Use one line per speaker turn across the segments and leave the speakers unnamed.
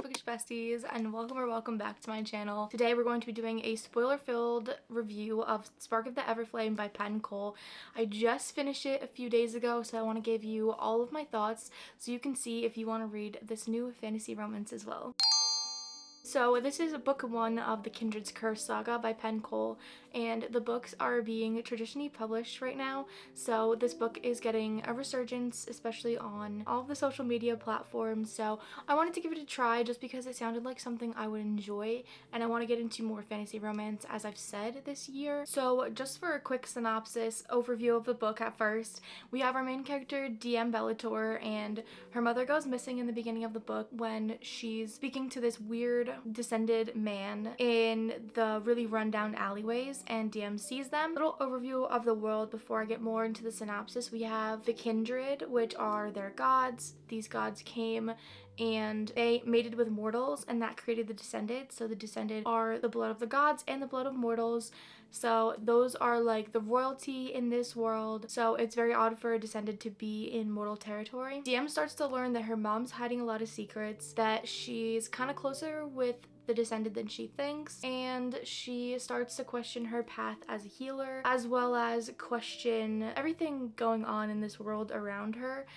bookish besties, and welcome back to my channel. Today we're going to be doing a spoiler-filled review of Spark of the Everflame by Penn Cole. I just finished it a few days ago, so I want to give you all of my thoughts so you can see if you want to read this new fantasy romance as well. So this is book 1 of the Kindred Curse Saga by Penn Cole, and the books are being traditionally published right now, so this book is getting a resurgence, especially on all of the social media platforms. So I wanted to give it a try just because it sounded like something I would enjoy, and I want to get into more fantasy romance, as I've said, this year. So just for a quick synopsis overview of the book at first, we have our main character DM Bellator, and her mother goes missing in the beginning of the book when she's speaking to this weird descended man in the really rundown alleyways, and DM sees them. Little overview of the world before I get more into the synopsis. We have the Kindred, which are their gods. These gods came and they mated with mortals, and that created the Descended. So the Descended are the blood of the gods and the blood of mortals. So those are like the royalty in this world. So it's very odd for a Descended to be in mortal territory. DM starts to learn that her mom's hiding a lot of secrets, that she's kind of closer with the Descended than she thinks, and she starts to question her path as a healer, as well as question everything going on in this world around her.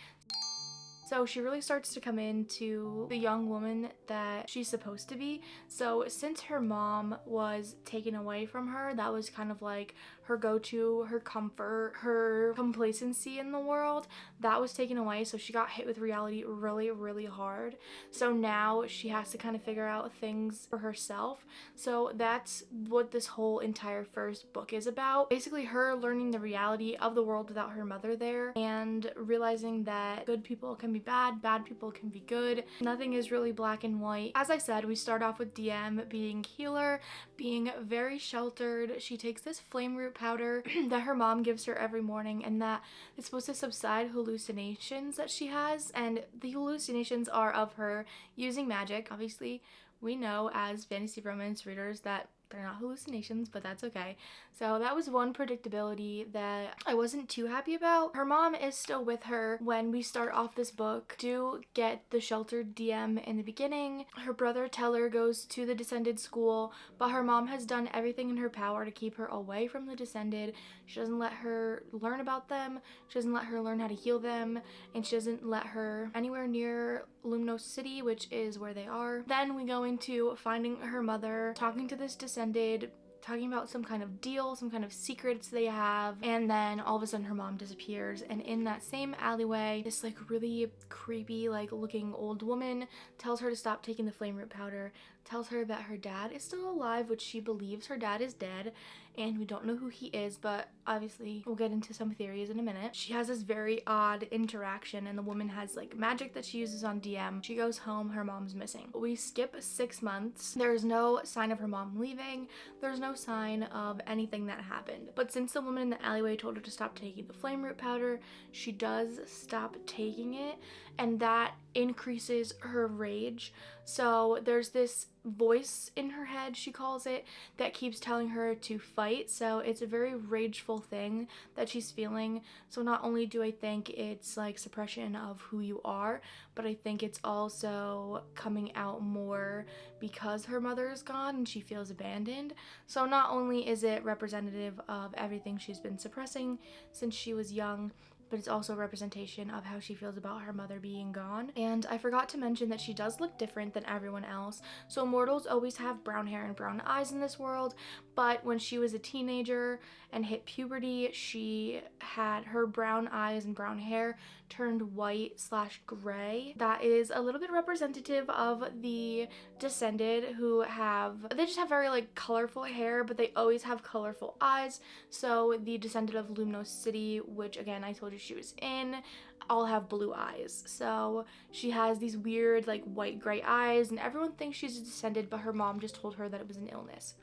So she really starts to come into the young woman that she's supposed to be. So since her mom was taken away from her, that was kind of like her go-to, her comfort, her complacency in the world. That was taken away, so she got hit with reality really hard. So now she has to kind of figure out things for herself. So that's what this whole entire first book is about. Basically her learning the reality of the world without her mother there, and realizing that good people can be bad people can be good. Nothing is really black and white. As I said, we start off with DM being healer, being very sheltered. She takes this flame root powder that her mom gives her every morning, and that it's supposed to subside hallucinations that she has, and the hallucinations are of her using magic. Obviously, we know as fantasy romance readers that they're not hallucinations, but that's okay. So that was one predictability that I wasn't too happy about. Her mom is still with her when we start off this book. Do get the sheltered DM in the beginning. Her brother Teller goes to the Descended school, but her mom has done everything in her power to keep her away from the Descended. She doesn't let her learn about them. She doesn't let her learn how to heal them, and she doesn't let her anywhere near Lumnos City, which is where they are. Then we go into finding her mother, talking to this Descended, talking about some kind of deal, some kind of secrets they have, and then all of a sudden her mom disappears. And in that same alleyway, this like really creepy like looking old woman tells her to stop taking the flame root powder, tells her that her dad is still alive, which she believes her dad is dead, and we don't know who he is, but obviously we'll get into some theories in a minute. She has this very odd interaction, and the woman has like magic that she uses on DM. She goes home, her mom's missing. We skip 6 months. There's no sign of her mom leaving. There's no sign of anything that happened. But since the woman in the alleyway told her to stop taking the flame root powder, she does stop taking it, and that increases her rage. So there's this voice in her head, she calls it, that keeps telling her to fight. So it's a very rageful thing that she's feeling. So not only do I think it's like suppression of who you are, but I think it's also coming out more because her mother is gone and she feels abandoned. So not only is it representative of everything she's been suppressing since she was young, but it's also a representation of how she feels about her mother being gone. And I forgot to mention that she does look different than everyone else. So mortals always have brown hair and brown eyes in this world, but when she was a teenager and hit puberty, she had her brown eyes and brown hair turned white/gray. That is a little bit representative of the Descended, who they just have very like colorful hair, but they always have colorful eyes. So the Descended of Lumnos City, which again I told you she was in, all have blue eyes. So she has these weird like white gray eyes, and everyone thinks she's a Descended, but her mom just told her that it was an illness.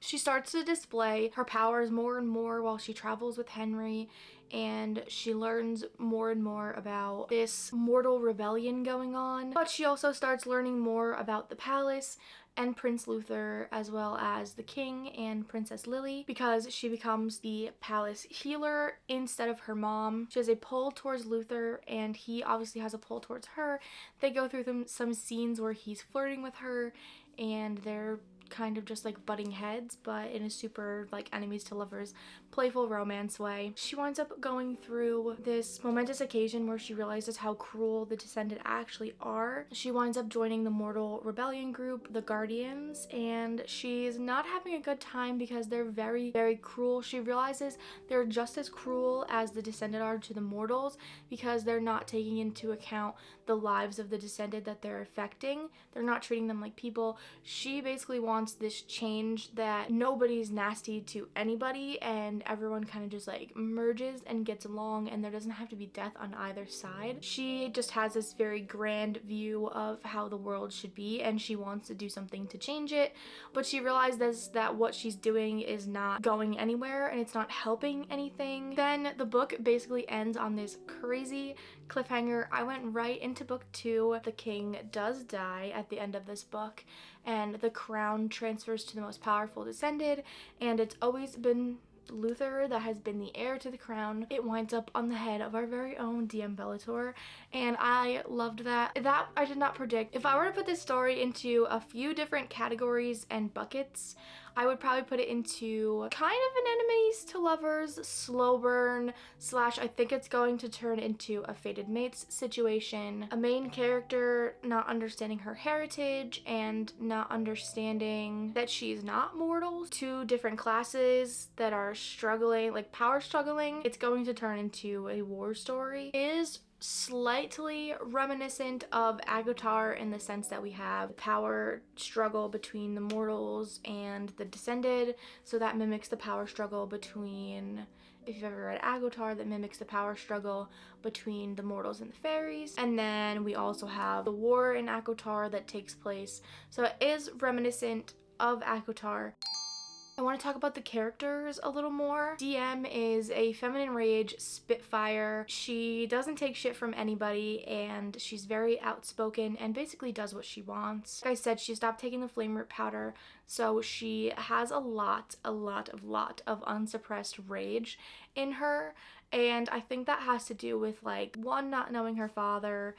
She starts to display her powers more and more while she travels with Henry, and she learns more and more about this mortal rebellion going on. But she also starts learning more about the palace and Prince Luther, as well as the king and Princess Lily, because she becomes the palace healer instead of her mom. She has a pull towards Luther and he obviously has a pull towards her. They go through some scenes where he's flirting with her and they're kind of just like butting heads, but in a super like enemies to lovers playful romance way. She winds up going through this momentous occasion where she realizes how cruel the Descended actually are. She winds up joining the mortal rebellion group, the Guardians, and she's not having a good time because they're very, very cruel. She realizes they're just as cruel as the Descended are to the mortals because they're not taking into account the lives of the Descended that they're affecting. They're not treating them like people. She basically wants this change that nobody's nasty to anybody and everyone kind of just like merges and gets along and there doesn't have to be death on either side. She just has this very grand view of how the world should be and she wants to do something to change it, but she realizes that what she's doing is not going anywhere and it's not helping anything. Then the book basically ends on this crazy cliffhanger. I went right into book 2. The king does die at the end of this book and the crown transfers to the most powerful Descended, and it's always been Luther that has been the heir to the crown. It winds up on the head of our very own DM Bellator, and I loved that. That I did not predict. If I were to put this story into a few different categories and buckets, I would probably put it into kind of an enemies to lovers, slow burn, slash I think it's going to turn into a fated mates situation. A main character not understanding her heritage and not understanding that she's not mortal. Two different classes that are struggling, like power struggling. It's going to turn into a war story. It is slightly reminiscent of Agotar in the sense that we have power struggle between the mortals and the Descended, so that mimics the power struggle between, if you've ever read Agotar, that mimics the power struggle between the mortals and the fairies. And then we also have the war in Agotar that takes place, so it is reminiscent of Agotar. I want to talk about the characters a little more. DM is a feminine rage spitfire. She doesn't take shit from anybody and she's very outspoken and basically does what she wants. Like I said, she stopped taking the flame root powder, so she has a lot of unsuppressed rage in her, and I think that has to do with like 1, not knowing her father,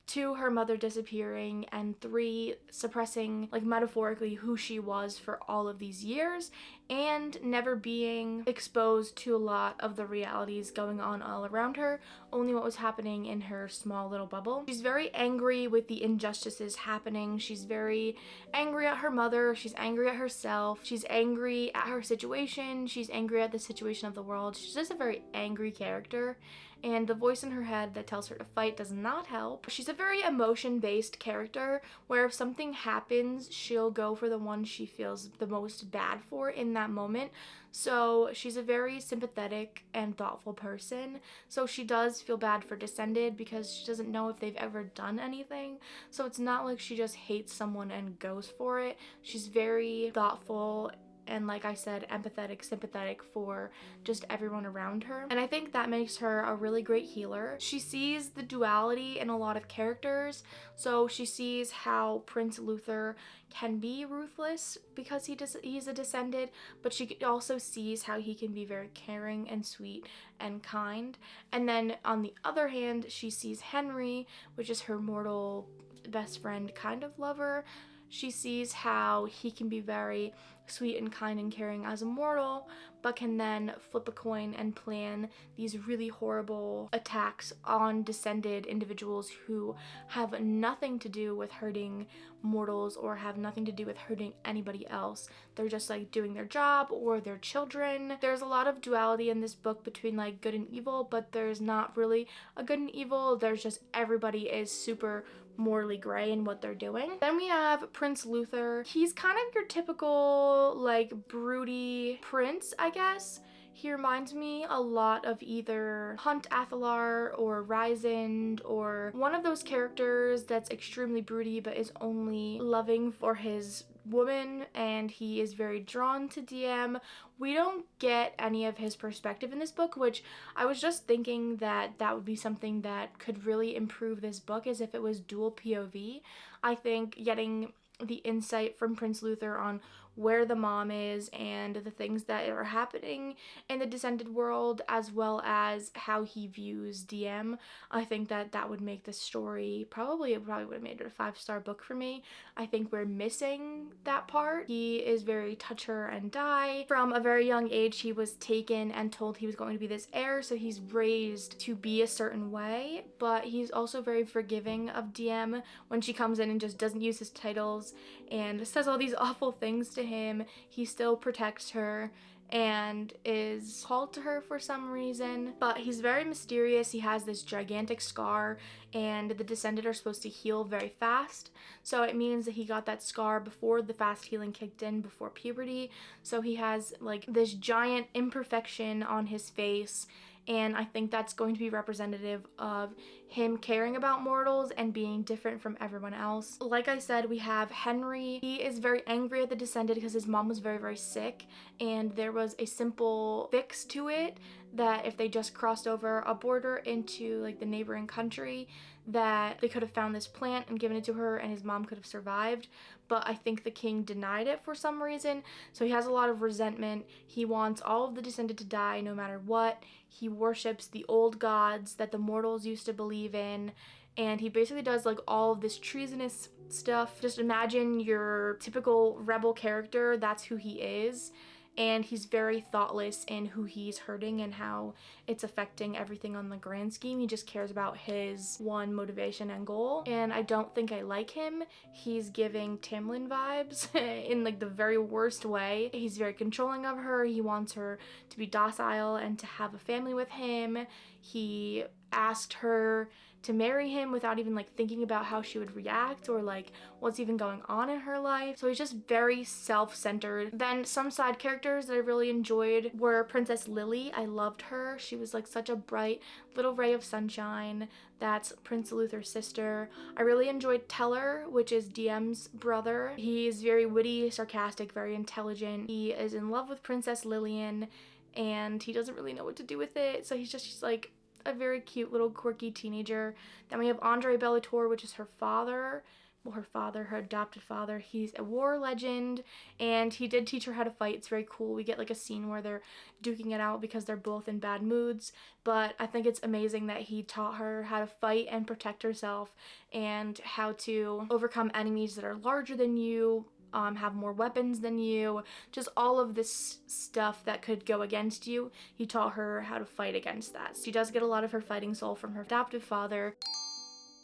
2, her mother disappearing, and 3, suppressing, like metaphorically, who she was for all of these years and never being exposed to a lot of the realities going on all around her, only what was happening in her small little bubble. She's very angry with the injustices happening. She's very angry at her mother. She's angry at herself. She's angry at her situation. She's angry at the situation of the world. She's just a very angry character, and the voice in her head that tells her to fight does not help. She's a very emotion-based character where if something happens, she'll go for the one she feels the most bad for in that moment. So she's a very sympathetic and thoughtful person. So she does feel bad for Descended because she doesn't know if they've ever done anything. So it's not like she just hates someone and goes for it. She's very thoughtful and, like I said, empathetic, sympathetic for just everyone around her. And I think that makes her a really great healer. She sees the duality in a lot of characters. So she sees how Prince Luther can be ruthless because he's a Descended, but she also sees how he can be very caring and sweet and kind. And then on the other hand, she sees Henry, which is her mortal best friend kind of lover. She sees how he can be very sweet and kind and caring as a mortal, but can then flip a coin and plan these really horrible attacks on Descended individuals who have nothing to do with hurting mortals or have nothing to do with hurting anybody else. They're just like doing their job or their children. There's a lot of duality in this book between like good and evil, but there's not really a good and evil. There's just everybody is super morally gray in what they're doing. Then we have Prince Luther. He's kind of your typical like broody prince, I guess. He reminds me a lot of either Hunt Athalar or Rysand, or one of those characters that's extremely broody but is only loving for his woman, and he is very drawn to DM. We don't get any of his perspective in this book, which I was just thinking that that would be something that could really improve this book, as if it was dual POV. I think getting the insight from Prince Luther on where the mom is and the things that are happening in the Descended world, as well as how he views DM. I think that that would make the story, it probably would have made it a 5-star book for me. I think we're missing that part. He is very touch her and die. From a very young age, he was taken and told he was going to be this heir, so he's raised to be a certain way, but he's also very forgiving of DM when she comes in and just doesn't use his titles and says all these awful things to him. He still protects her and is called to her for some reason, but he's very mysterious. He has this gigantic scar, and the Descended are supposed to heal very fast, so it means that he got that scar before the fast healing kicked in, before puberty, so he has like this giant imperfection on his face, and I think that's going to be representative of him caring about mortals and being different from everyone else. Like I said, we have Henry. He is very angry at the Descended because his mom was very, very sick, and there was a simple fix to it, that if they just crossed over a border into like the neighboring country, that they could have found this plant and given it to her and his mom could have survived. But I think the king denied it for some reason, so he has a lot of resentment. He wants all of the Descended to die no matter what. He worships the old gods that the mortals used to believe in, and he basically does like all of this treasonous stuff. Just imagine your typical rebel character, that's who he is. And he's very thoughtless in who he's hurting and how it's affecting everything on the grand scheme. He just cares about his one motivation and goal. And I don't think I like him. He's giving Tamlin vibes in like the very worst way. He's very controlling of her. He wants her to be docile and to have a family with him. He asked her to marry him without even like thinking about how she would react or like what's even going on in her life. So he's just very self-centered. Then some side characters that I really enjoyed were Princess Lily. I loved her. She was like such a bright little ray of sunshine. That's Prince Luther's sister. I really enjoyed Teller, which is DM's brother. He's very witty, sarcastic, very intelligent. He is in love with Princess Lillian and he doesn't really know what to do with it. So he's like a very cute little quirky teenager. Then we have Andre Bellator, which is her father. Well, her adopted father. He's a war legend, and he did teach her how to fight. It's very cool. We get like a scene where they're duking it out because they're both in bad moods, but I think it's amazing that he taught her how to fight and protect herself and how to overcome enemies that are larger than you, have more weapons than you, just all of this stuff that could go against you. He taught her how to fight against that. She does get a lot of her fighting soul from her adoptive father.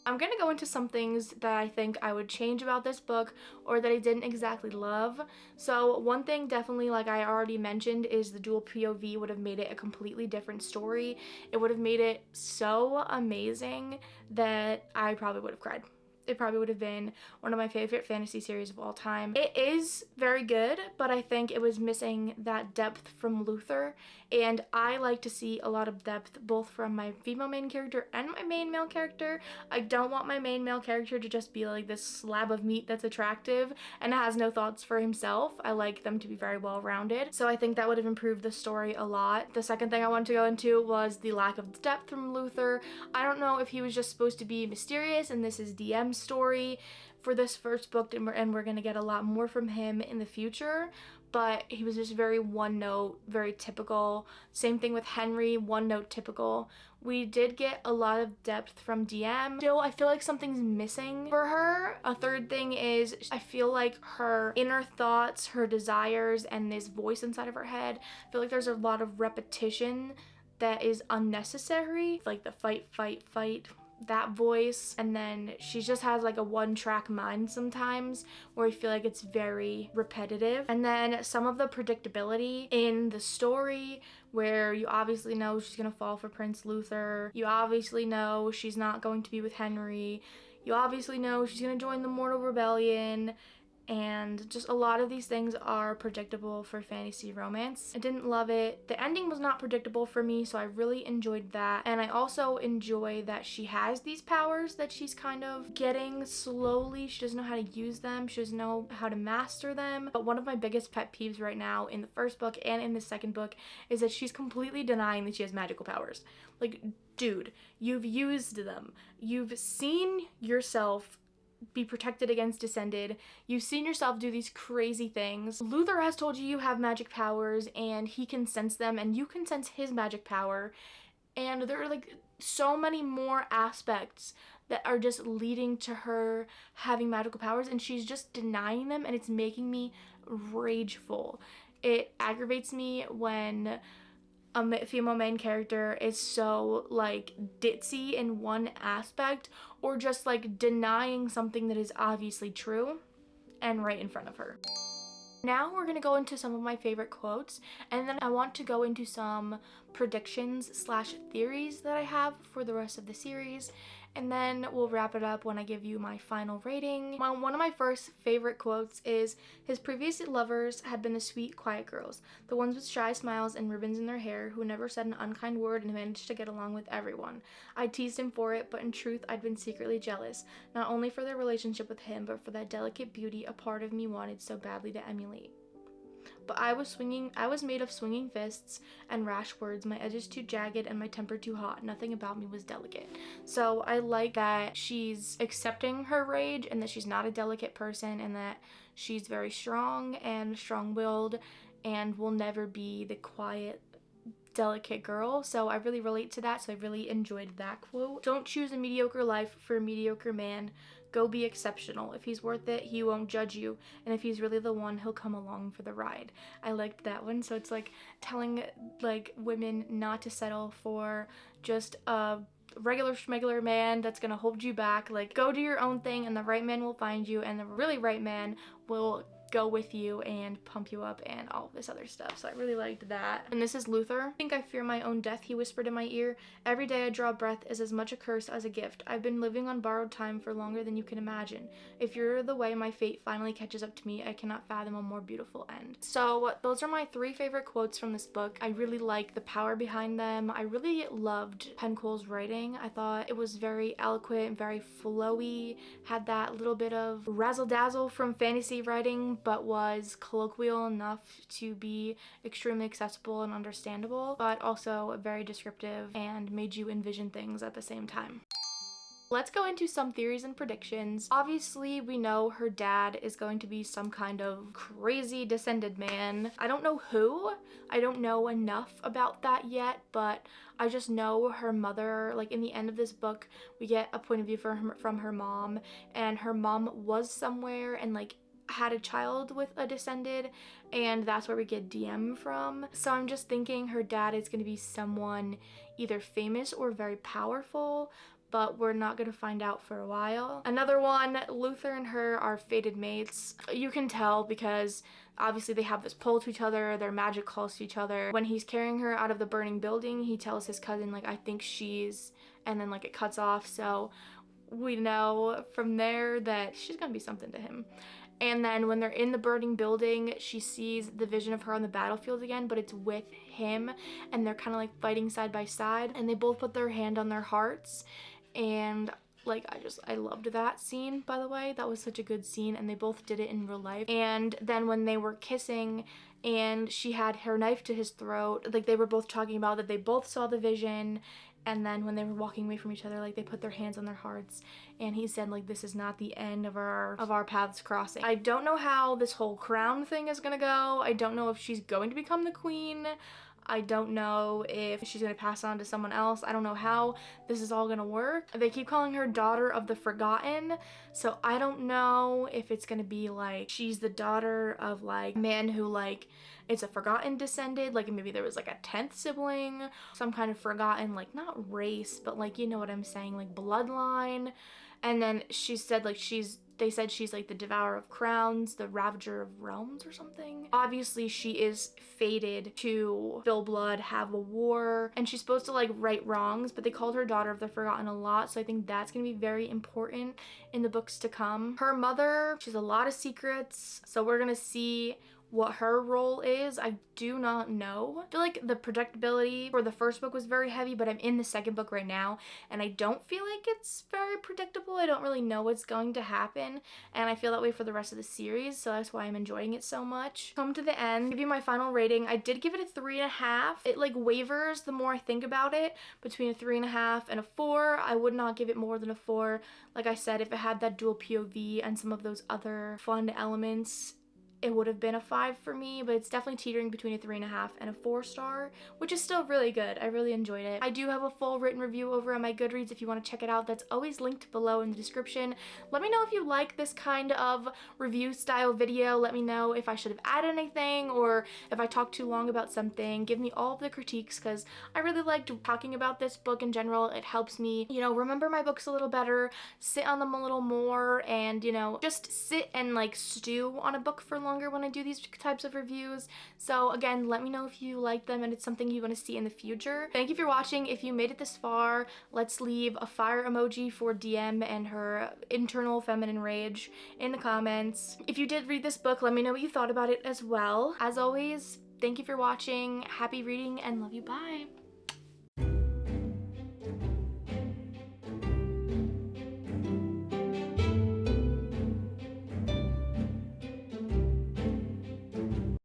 I'm gonna go into some things that I think I would change about this book or that I didn't exactly love. So one thing definitely, like I already mentioned, is the dual POV would have made it a completely different story. It would have made it so amazing that I probably would have cried. It probably would have been one of my favorite fantasy series of all time. It is very good, but I think it was missing that depth from Luther, and I like to see a lot of depth both from my female main character and my main male character. I don't want my main male character to just be like this slab of meat that's attractive and has no thoughts for himself. I like them to be very well rounded, so I think that would have improved the story a lot. The second thing I wanted to go into was the lack of depth from Luther. I don't know if he was just supposed to be mysterious and this is DM's story for this first book, and we're gonna get a lot more from him in the future, but he was just very one note, very typical. Same thing with Henry, one note typical. We did get a lot of depth from DM. Still, I feel like something's missing for her. A third thing is I feel like her inner thoughts, her desires, and this voice inside of her head, I feel like there's a lot of repetition that is unnecessary, like the fight, fight, fight, that voice, and then she just has like a one-track mind sometimes where I feel like it's very repetitive. And then some of the predictability in the story where you obviously know she's gonna fall for Prince Luther, you obviously know she's not going to be with Henry, you obviously know she's gonna join the Mortal Rebellion, and just a lot of these things are predictable for fantasy romance. I didn't love it. The ending was not predictable for me, so I really enjoyed that. And I also enjoy that she has these powers that she's kind of getting slowly. She doesn't know how to use them. She doesn't know how to master them. But one of my biggest pet peeves right now in the first book and in the second book is that she's completely denying that she has magical powers. Like, dude, you've used them. You've seen yourself be protected against Descended. You've seen yourself do these crazy things. Luther has told you you have magic powers and he can sense them and you can sense his magic power. And there are like so many more aspects that are just leading to her having magical powers, and she's just denying them, and it's making me rageful. It aggravates me when a female main character is so like ditzy in one aspect, or just like denying something that is obviously true and right in front of her. Now we're going to go into some of my favorite quotes, and then I want to go into some predictions / theories that I have for the rest of the series, and then we'll wrap it up when I give you my final rating. One of my first favorite quotes is, his previous lovers had been the sweet, quiet girls, the ones with shy smiles and ribbons in their hair, who never said an unkind word and managed to get along with everyone. I teased him for it, but in truth I'd been secretly jealous, not only for their relationship with him, but for that delicate beauty a part of me wanted so badly to emulate. But I was made of swinging fists and rash words, my edges too jagged and my temper too hot, nothing about me was delicate. So I like that she's accepting her rage and that she's not a delicate person, and that she's very strong and strong-willed and will never be the quiet, delicate girl. So I really relate to that, so I really enjoyed that quote. Don't choose a mediocre life for a mediocre man. Go be exceptional. If he's worth it, he won't judge you. And if he's really the one, he'll come along for the ride. I liked that one. So it's like telling like women not to settle for just a regular schmegular man that's gonna hold you back. Like, go do your own thing and the right man will find you, and the really right man will go with you and pump you up and all this other stuff. So I really liked that. And this is Luther. I think I fear my own death, he whispered in my ear. Every day I draw breath is as much a curse as a gift. I've been living on borrowed time for longer than you can imagine. If you're the way my fate finally catches up to me, I cannot fathom a more beautiful end. So those are my 3 favorite quotes from this book. I really like the power behind them. I really loved Penn Cole's writing. I thought it was very eloquent, very flowy, had that little bit of razzle-dazzle from fantasy writing, but was colloquial enough to be extremely accessible and understandable, but also very descriptive and made you envision things at the same time. Let's go into some theories and predictions. Obviously, we know her dad is going to be some kind of crazy Descended man. I don't know who. I don't know enough about that yet, but I just know her mother, like in the end of this book, we get a point of view from her mom, and her mom was somewhere and like had a child with a Descended, and that's where we get DM from. So I'm just thinking her dad is going to be someone either famous or very powerful, but we're not going to find out for a while. Another one, Luther and her are fated mates. You can tell because obviously they have this pull to each other, their magic calls to each other. When he's carrying her out of the burning building, he tells his cousin, like, I think she's, and then like it cuts off. So we know from there that she's gonna be something to him. And then when they're in the burning building, she sees the vision of her on the battlefield again, but it's with him, and they're kind of like fighting side by side, and they both put their hand on their hearts. And like, I loved that scene, by the way. That was such a good scene, and they both did it in real life. And then when they were kissing and she had her knife to his throat, like they were both talking about that they both saw the vision. And then when they were walking away from each other, like they put their hands on their hearts, and he said like, this is not the end of our paths crossing. I don't know how this whole crown thing is gonna go. I don't know if she's going to become the queen. I don't know if she's gonna pass on to someone else. I don't know how this is all gonna work. They keep calling her daughter of the forgotten, so I don't know if it's gonna be like she's the daughter of like a man who like it's a forgotten Descended, like maybe there was like a 10th sibling, some kind of forgotten, like not race, but like, you know what I'm saying, like bloodline. And then she said like they said she's like the devourer of crowns, the ravager of realms or something. Obviously she is fated to spill blood, have a war, and she's supposed to like right wrongs, but they called her daughter of the forgotten a lot, so I think that's gonna be very important in the books to come. Her mother, she's a lot of secrets, so we're gonna see what her role is. I do not know. I feel like the predictability for the first book was very heavy, but I'm in the second book right now and I don't feel like it's very predictable. I don't really know what's going to happen, and I feel that way for the rest of the series, so that's why I'm enjoying it so much. Come to the end, give you my final rating. I did give it a 3.5. It like wavers the more I think about it between a 3.5 and a 4. I would not give it more than a 4. Like I said, if it had that dual POV and some of those other fun elements, it would have been a 5 for me, but it's definitely teetering between a 3.5 and a 4-star, which is still really good. I really enjoyed it. I do have a full written review over on my Goodreads if you want to check it out. That's always linked below in the description. Let me know if you like this kind of review style video. Let me know if I should have added anything or if I talked too long about something. Give me all of the critiques because I really liked talking about this book in general. It helps me, you know, remember my books a little better, sit on them a little more, and, you know, just sit and like stew on a book for longer when I do these types of reviews. So again, let me know if you like them and it's something you want to see in the future. Thank you for watching. If you made it this far, let's leave a fire emoji for DM and her internal feminine rage in the comments. If you did read this book, let me know what you thought about it as well. As always, thank you for watching. Happy reading and love you. Bye.